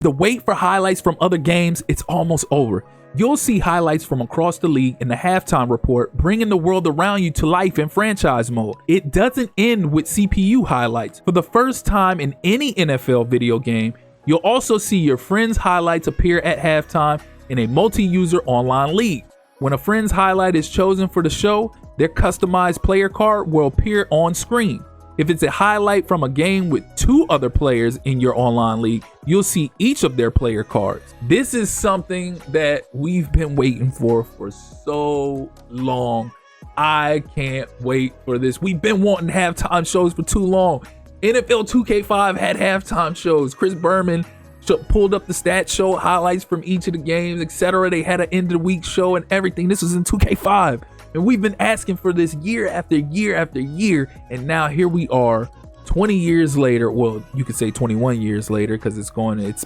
The wait for highlights from other games, it's almost over. You'll see highlights from across the league in the halftime report, bringing the world around you to life in franchise mode. It doesn't end with CPU highlights. For the first time in any NFL video game, you'll also see your friends' highlights appear at halftime in a multi-user online league. When a friend's highlight is chosen for the show, their customized player card will appear on screen. If it's a highlight from a game with 2 other players in your online league, you'll see each of their player cards. This is something that we've been waiting for so long. I can't wait for this. We've been wanting halftime shows for too long. NFL 2K5 had halftime shows. Chris Berman pulled up the stats, showed highlights from each of the games, etc. They had an end of the week show and everything. This was in 2K5. And we've been asking for this year after year after year. And now here we are 20 years later. Well, you could say 21 years later because it's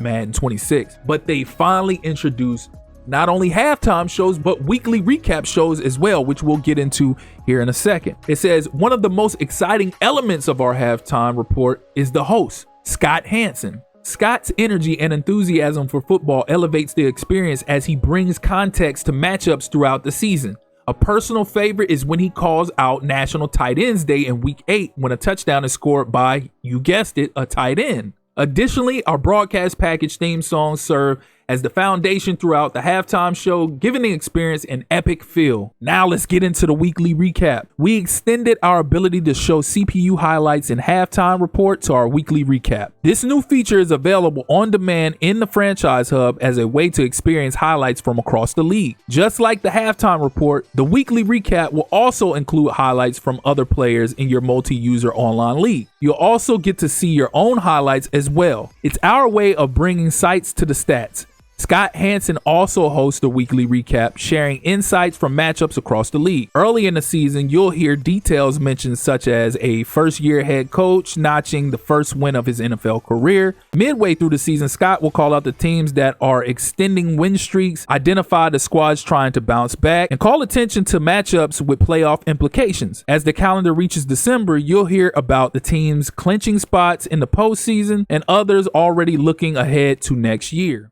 Madden 26. But they finally introduced not only halftime shows, but weekly recap shows as well, which we'll get into here in a second. It says one of the most exciting elements of our halftime report is the host, Scott Hanson. Scott's energy and enthusiasm for football elevates the experience as he brings context to matchups throughout the season. A personal favorite is when he calls out National Tight Ends Day in Week 8 when a touchdown is scored by, you guessed it, a tight end. Additionally, our broadcast package theme songs serve as the foundation throughout the halftime show, giving the experience an epic feel. Now let's get into the weekly recap. We extended our ability to show CPU highlights in halftime report to our weekly recap. This new feature is available on demand in the Franchise Hub as a way to experience highlights from across the league. Just like the halftime report, the weekly recap will also include highlights from other players in your multi-user online league. You'll also get to see your own highlights as well. It's our way of bringing sights to the stats. Scott Hanson also hosts a weekly recap, sharing insights from matchups across the league. Early in the season, you'll hear details mentioned such as a first-year head coach notching the first win of his NFL career. Midway through the season, Scott will call out the teams that are extending win streaks, identify the squads trying to bounce back, and call attention to matchups with playoff implications. As the calendar reaches December, you'll hear about the teams clinching spots in the postseason and others already looking ahead to next year.